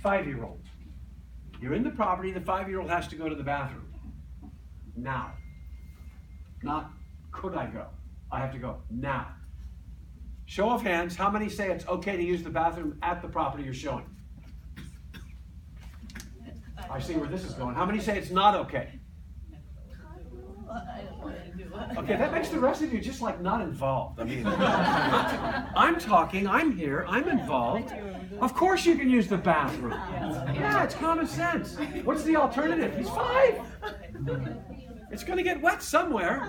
5-year-old. You're in the property, the 5-year-old has to go to the bathroom. Now. Not, could I go? I have to go now. Show of hands, how many say it's okay to use the bathroom at the property you're showing? I see where this is going. How many say it's not okay? Okay, that makes the rest of you just like not involved. I mean, I'm talking, I'm here, I'm involved. Of course you can use the bathroom. Yeah, it's common sense. What's the alternative? He's 5. It's going to get wet somewhere.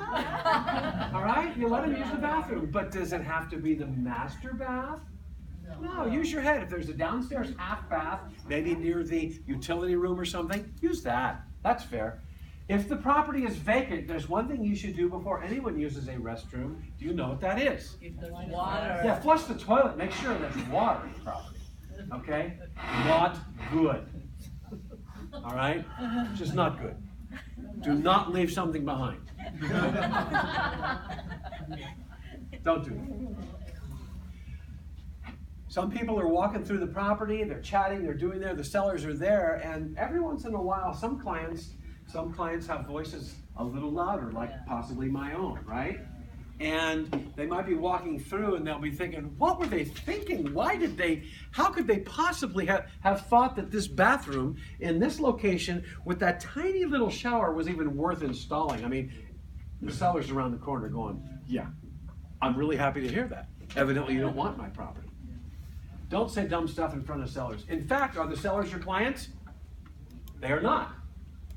All right? You let him use the bathroom. But does it have to be the master bath? No, use your head. If there's a downstairs half bath, maybe near the utility room or something, use that. That's fair. If the property is vacant, there's one thing you should do before anyone uses a restroom. Do you know what that is? Water. Yeah, flush the toilet. Make sure there's water in the property. Okay? Not good. All right? Just not good. Do not leave something behind. Don't do it. Some people are walking through the property, they're chatting, they're doing there, the sellers are there, and every once in a while, some clients have voices a little louder, like possibly my own, right? And they might be walking through and they'll be thinking, what were they thinking? How could they possibly have thought that this bathroom in this location with that tiny little shower was even worth installing? I mean, the seller's around the corner going, yeah, I'm really happy to hear that. Evidently you don't want my property. Don't say dumb stuff in front of sellers. In fact, are the sellers your clients? They are not.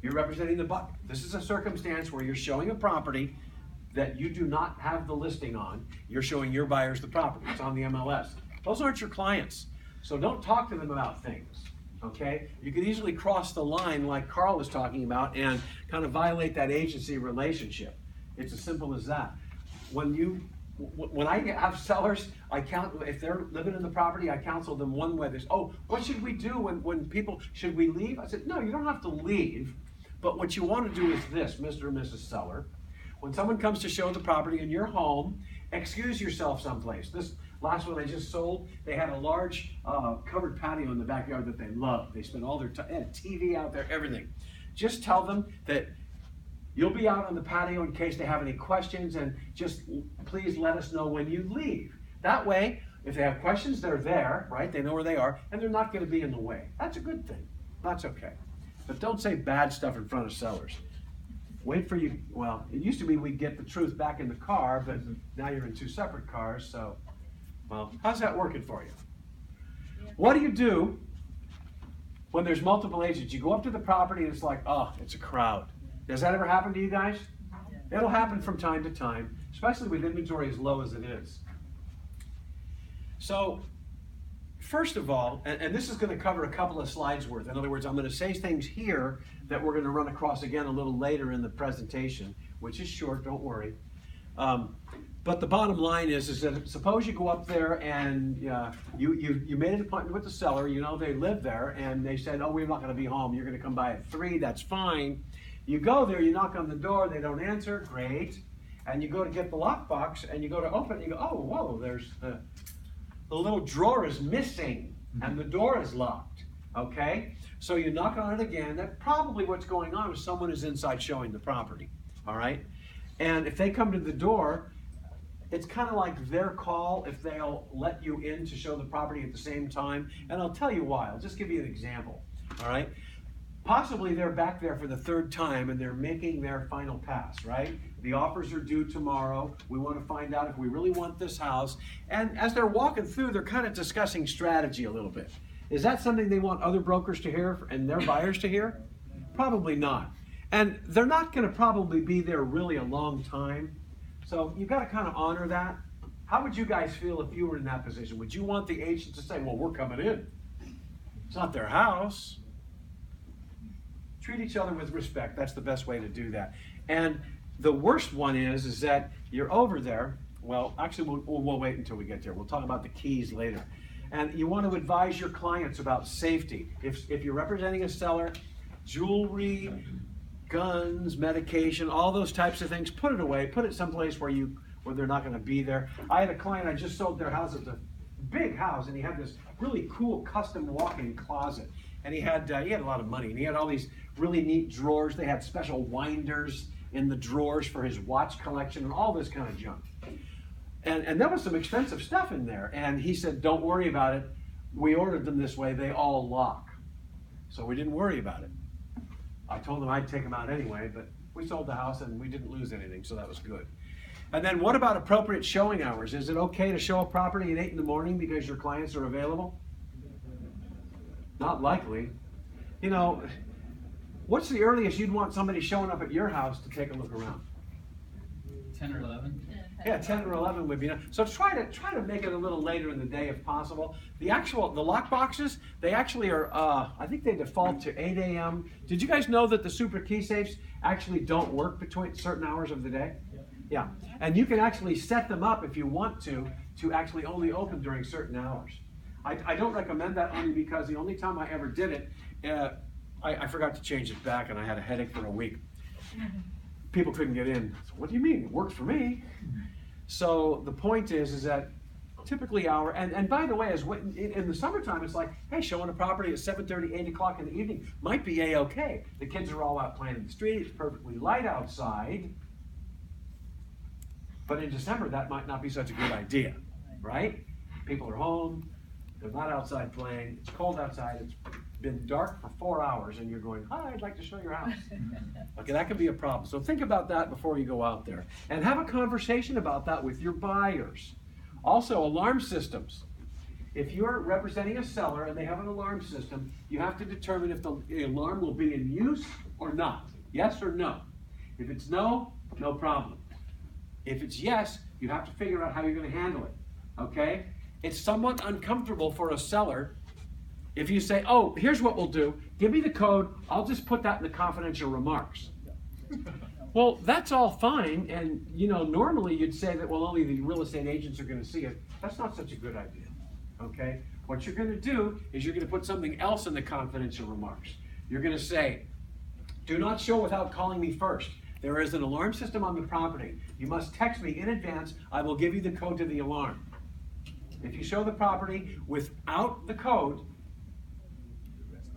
You're representing the buck. This is a circumstance where you're showing a property that you do not have the listing on. You're showing your buyers the property. It's on the MLS. Those aren't your clients. So don't talk to them about things, okay? You could easily cross the line like Carl was talking about and kind of violate that agency relationship. It's as simple as that. When I have sellers, if they're living in the property, I counsel them one way. There's, oh, what should we do when people, should we leave? I said, no, you don't have to leave. But what you want to do is this, Mr. or Mrs. Seller. When someone comes to show the property in your home, excuse yourself someplace. This last one I just sold, they had a large covered patio in the backyard that they loved. They spent all their time, had a TV out there, everything. Just tell them that you'll be out on the patio in case they have any questions, and just please let us know when you leave. That way, if they have questions, they're there, right? They know where they are, and they're not going to be in the way. That's a good thing. That's okay. But don't say bad stuff in front of sellers. Wait for you. Well, it used to be we'd get the truth back in the car, but now you're in 2 separate cars, so, well, how's that working for you? What do you do when there's multiple agents? You go up to the property and it's like, oh, it's a crowd. Does that ever happen to you guys? It'll happen from time to time, especially with inventory as low as it is. So, first of all, and this is going to cover a couple of slides worth. In other words, I'm going to say things here that we're going to run across again a little later in the presentation, which is short, don't worry. But the bottom line is that suppose you go up there and you made an appointment with the seller, you know they live there, and they said, oh, we're not going to be home, you're going to come by at 3, that's fine. You go there, you knock on the door, they don't answer, great. And you go to get the lockbox, and you go to open it, and you go, oh, whoa, there's the little drawer is missing, and the door is locked, okay? So you knock on it again. That's probably what's going on is someone is inside showing the property, all right? And if they come to the door, it's kind of like their call if they'll let you in to show the property at the same time. And I'll tell you why. I'll just give you an example, all right? Possibly they're back there for the 3rd time and they're making their final pass, right? The offers are due tomorrow. We want to find out if we really want this house. And as they're walking through, they're kind of discussing strategy a little bit. Is that something they want other brokers to hear and their buyers to hear? Probably not. And they're not going to probably be there really a long time. So you've got to kind of honor that. How would you guys feel if you were in that position? Would you want the agent to say, well, we're coming in? It's not their house. Treat each other with respect. That's the best way to do that. And the worst one is that you're over there. Well, actually, we'll wait until we get there. We'll talk about the keys later. And you want to advise your clients about safety. If you're representing a seller, jewelry, guns, medication, all those types of things, put it away. Put it someplace where thhere they're not going to be there. I had a client, I just sold their house. It's a big house, and he had this really cool custom walk-in closet. And he had a lot of money, and he had all these really neat drawers. They had special winders in the drawers for his watch collection and all this kind of junk. And there was some expensive stuff in there. And he said, don't worry about it. We ordered them this way. They all lock. So we didn't worry about it. I told him I'd take them out anyway, but we sold the house and we didn't lose anything, so that was good. And then what about appropriate showing hours? Is it okay to show a property at 8 in the morning because your clients are available? Not likely. You know, what's the earliest you'd want somebody showing up at your house to take a look around? 10 or 11. Yeah, 10 or 11 would be nice. So try to make it a little later in the day if possible. The lock boxes, they actually are, I think they default to 8 a.m. Did you guys know that the super key safes actually don't work between certain hours of the day? Yeah, and you can actually set them up if you want to actually only open during certain hours. I don't recommend that only because the only time I ever did it, I forgot to change it back and I had a headache for a week. People couldn't get in. So, what do you mean? It works for me. So the point is that typically and by the way, in the summertime, it's like, hey, showing a property at 7:30, 8 o'clock in the evening might be a-okay. The kids are all out playing in the street. It's perfectly light outside. But in December, that might not be such a good idea, right? People are home. They're not outside playing. It's cold outside. It's been dark for 4 hours, and you're going, hi, I'd like to show your house. Okay, that can be a problem. So think about that before you go out there. And have a conversation about that with your buyers. Also, alarm systems. If you're representing a seller and they have an alarm system, you have to determine if the alarm will be in use or not. Yes or no. If it's no, no problem. If it's yes, you have to figure out how you're going to handle it. Okay? It's somewhat uncomfortable for a seller if you say, oh, here's what we'll do. Give me the code. I'll just put that in the confidential remarks. Well, that's all fine. And, you know, normally you'd say that, well, only the real estate agents are going to see it. That's not such a good idea. Okay? What you're going to do is you're going to put something else in the confidential remarks. You're going to say, do not show without calling me first. There is an alarm system on the property. You must text me in advance. I will give you the code to the alarm. If you show the property without the code,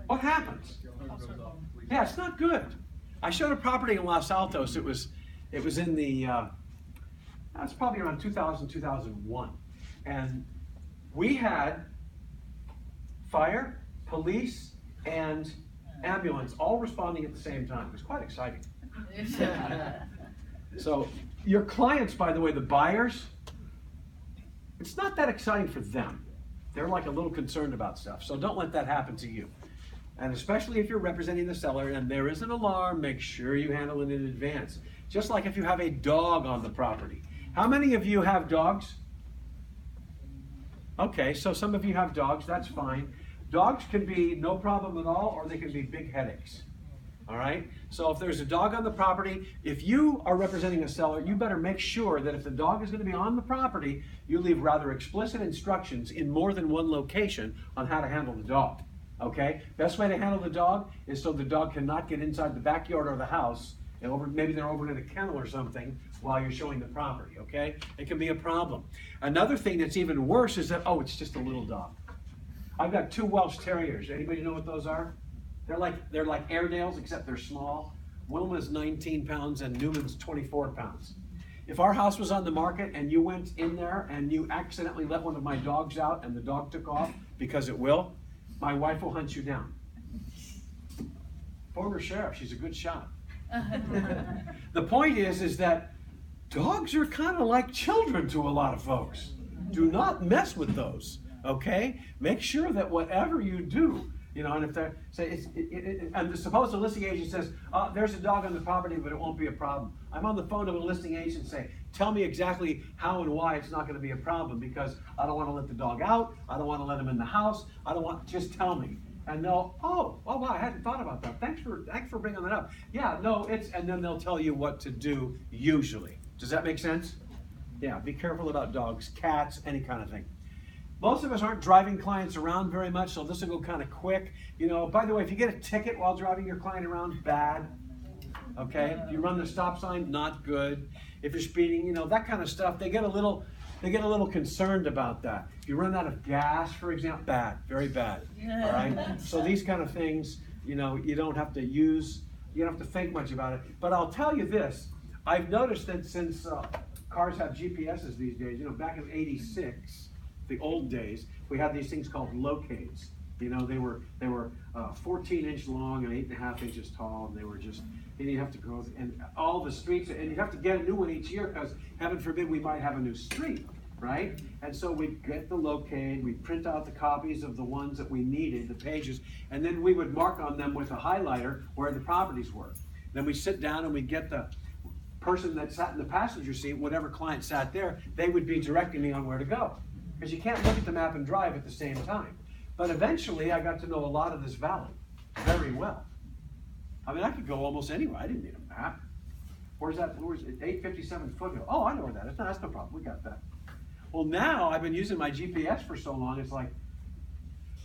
what happens? Yeah, it's not good. I showed a property in Los Altos. It was in the, that's probably around 2000, 2001. And we had fire, police, and ambulance all responding at the same time. It was quite exciting. So your clients, by the way, the buyers, it's not that exciting for them. They're like a little concerned about stuff. So don't let that happen to you. And especially if you're representing the seller and there is an alarm, make sure you handle it in advance. Just like if you have a dog on the property. How many of you have dogs? Okay, so some of you have dogs, that's fine. Dogs can be no problem at all, or they can be big headaches. All right? So if there's a dog on the property, if you are representing a seller, you better make sure that if the dog is going to be on the property, you leave rather explicit instructions in more than one location on how to handle the dog. Okay? Best way to handle the dog is so the dog cannot get inside the backyard or the house, and maybe they're over in a kennel or something while you're showing the property. Okay? It can be a problem. Another thing that's even worse is that, oh, it's just a little dog. I've got 2 Welsh Terriers. Anybody know what those are? They're like Airedales, except they're small. Wilma's 19 pounds and Newman's 24 pounds. If our house was on the market and you went in there and you accidentally let one of my dogs out and the dog took off, because it will, my wife will hunt you down. Former sheriff, she's a good shot. The point is that dogs are kind of like children to a lot of folks. Do not mess with those, okay? Make sure that whatever you do, you know, and if they're, say, and suppose the listing agent says, there's a dog on the property, but it won't be a problem. I'm on the phone to a listing agent and say, tell me exactly how and why it's not going to be a problem, because I don't want to let the dog out. I don't want to let him in the house. I don't want, just tell me. And they'll, oh wow, I hadn't thought about that. Thanks for bringing that up. Yeah, no, and then they'll tell you what to do usually. Does that make sense? Yeah, be careful about dogs, cats, any kind of thing. Most of us aren't driving clients around very much, so this will go kind of quick. You know, by the way, if you get a ticket while driving your client around, bad. Okay? If you run the stop sign, not good. If you're speeding, you know, that kind of stuff, they get a little they get a little concerned about that. If you run out of gas, for example, bad, very bad. All right. So these kind of things, you know, you don't have to think much about it. But I'll tell you this: I've noticed that since cars have GPSs these days, you know, back in '86, the old days, we had these things called locates. You know, they were 14-inch long and 8.5 inches tall, and they were just, and you have to go, and all the streets, and you have to get a new one each year because, heaven forbid, we might have a new street, right? And so we'd get the locate, we'd print out the copies of the ones that we needed, the pages, and then we would mark on them with a highlighter where the properties were. Then we'd sit down and we'd get the person that sat in the passenger seat, whatever client sat there, they would be directing me on where to go. Because you can't look at the map and drive at the same time. But eventually, I got to know a lot of this valley very well. I mean, I could go almost anywhere. I didn't need a map. Where's it? 857 Foothill. Oh, I know where that is. No, that's no problem. We got that. Well, now I've been using my GPS for so long, it's like,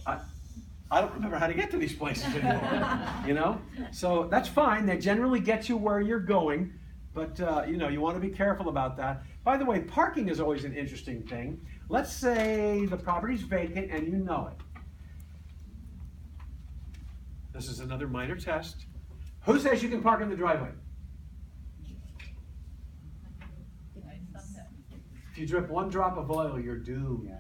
I don't remember how to get to these places anymore, you know? So that's fine. They generally get you where you're going, but you know, you want to be careful about that. By the way, parking is always an interesting thing. Let's say the property's vacant and you know it. This is another minor test. Who says you can park in the driveway? If you drip one drop of oil, you're doomed.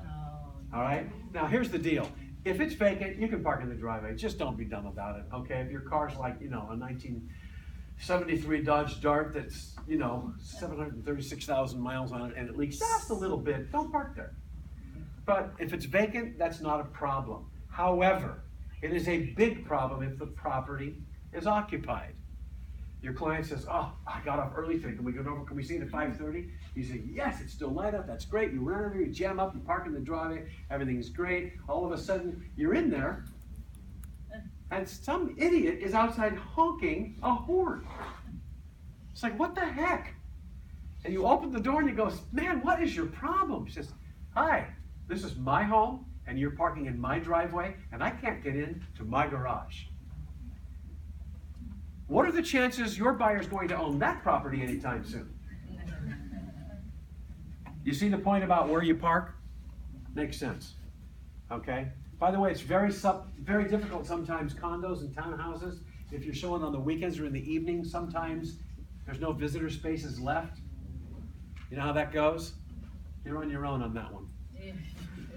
All right? Now, here's the deal. If it's vacant, you can park in the driveway. Just don't be dumb about it, okay? If your car's like, you know, a 1973 Dodge Dart that's, you know, 736,000 miles on it and it leaks just a little bit, don't park there. But if it's vacant, that's not a problem. However, it is a big problem if the property is occupied. Your client says, oh, I got off early today. Can we go over? Can we see it at 5:30? You say, yes, it's still light up. That's great. You run over, you jam up, you park in the driveway. Everything's great. All of a sudden, you're in there, and some idiot is outside honking a horn. It's like, what the heck? And you open the door and you go, man, what is your problem? He says, hi, this is my home, and you're parking in my driveway, and I can't get into my garage. What are the chances your buyer's going to own that property anytime soon? You see the point about where you park? Makes sense. Okay? By the way, it's very difficult sometimes, condos and townhouses. If you're showing on the weekends or in the evening, sometimes there's no visitor spaces left. You know how that goes? You're on your own on that one.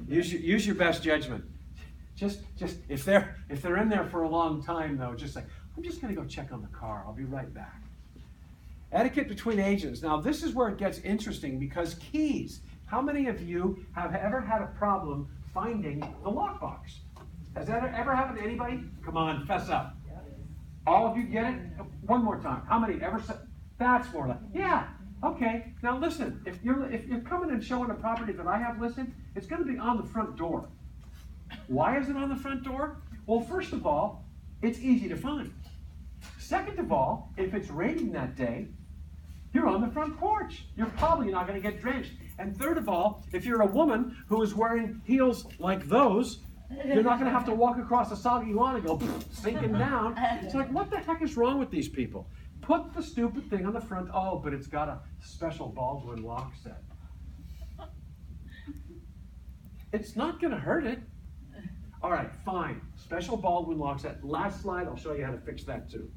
Use your best judgment. Just if they're in there for a long time though, just say, I'm just going to go check on the car. I'll be right back. Etiquette between agents. Now this is where it gets interesting because keys. How many of you have ever had a problem finding the lockbox? Has that ever happened to anybody? Come on, fess up. All of you get it? One more time. How many ever said? That's more like, yeah. Okay, now listen, if you're coming and showing a property that I have listed, it's going to be on the front door. Why is it on the front door? Well, first of all, it's easy to find. Second of all, if it's raining that day, you're on the front porch. You're probably not going to get drenched. And third of all, if you're a woman who is wearing heels like those, you're not going to have to walk across the soggy lawn and go sinking down. It's like, what the heck is wrong with these people? Put the stupid thing on the front. Oh, but it's got a special Baldwin lock set. It's not going to hurt it. All right, fine. Special Baldwin lock set. Last slide, I'll show you how to fix that too.